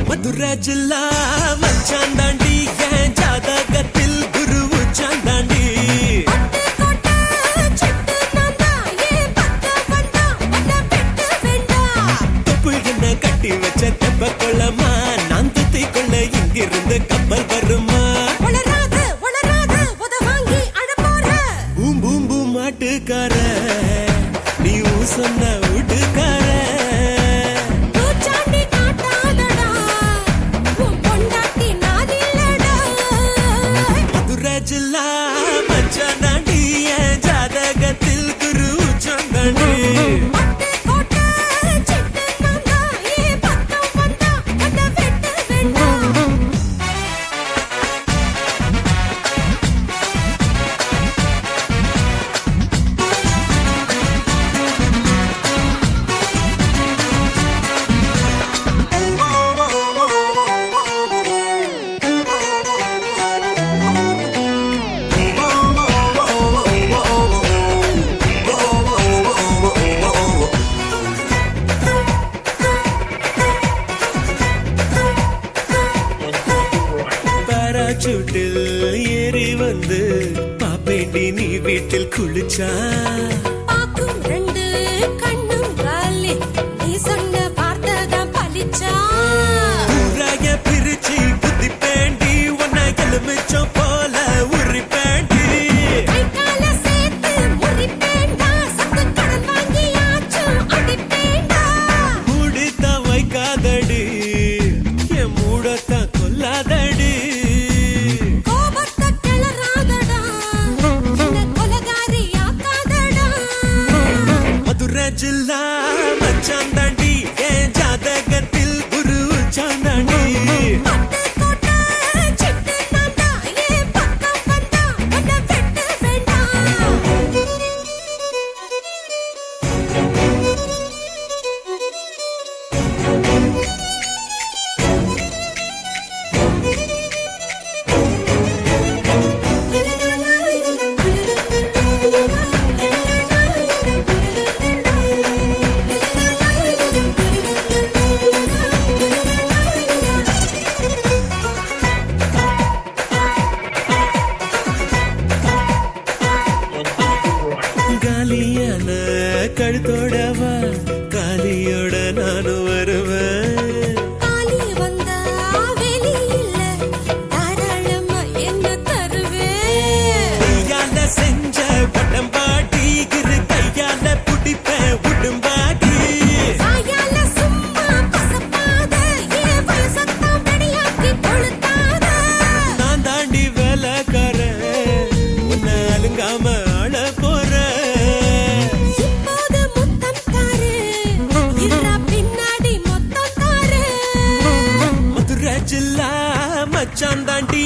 மதுராஜில்லா மச்சான் தாண்டி என் ஜாதகத்தில் குரு உச்சாந்தாண்டி தொப்பு என்ன கட்டி வச்ச தெப்ப கொள்ளமா நான் துத்தி கொள்ள இங்கிருந்து கப்பல் வருமா பூம் பூம் பூம் மாட்டுக்கார நீ சொன்ன வீட்டுக்கார ஜில்லா மச்சான் தாண்டி என் ஜாதகத்தில் குரு உச்சாந்தாண்டி சூட்டில் ஏறி வந்து பாப்பேண்டி நீ வீட்டில் குளிச்சா பாக்கும் ரெண்டு கண்ணும் காலி நீ சொன்ன வார்த்தை தான் பலிச்சா ஊராய பிரிச்சு புத்தி பேண்டி உன்னை எலுமிச்சம் போல உரி பேண்டி கைகால சேர்த்து முறி பேண்டா சத்து கடன் வாங்கியாச்சும் அடி பேண்டா மூடித்தான் வைக்காதடி என் மூடத்தான் கொல்லாதடி ஜில்லா மச்சான் தாண்டி என் ஜாதகத்தில் குரு உச்சாந்தாண்டி காலியான கழுத்தோடவா காலியோட நானும் வருவேன் காலி வந்தா வெளி இல்ல தாராளமா என்ன தருவேன் கையால செஞ்ச பட்டம்பாட்டி இரு கையால புடிப்பேன் உடும்பாட்டி வாயால சும்மா பசப்பாத ஏன் வயசத்தான் வெடியாக்கி கொளுத்தாத நான் தாண்டி வேலைக்காரன் உன்னை அலுங்காம ஆள போறேன் ஜில்லா மச்சான் தாண்டி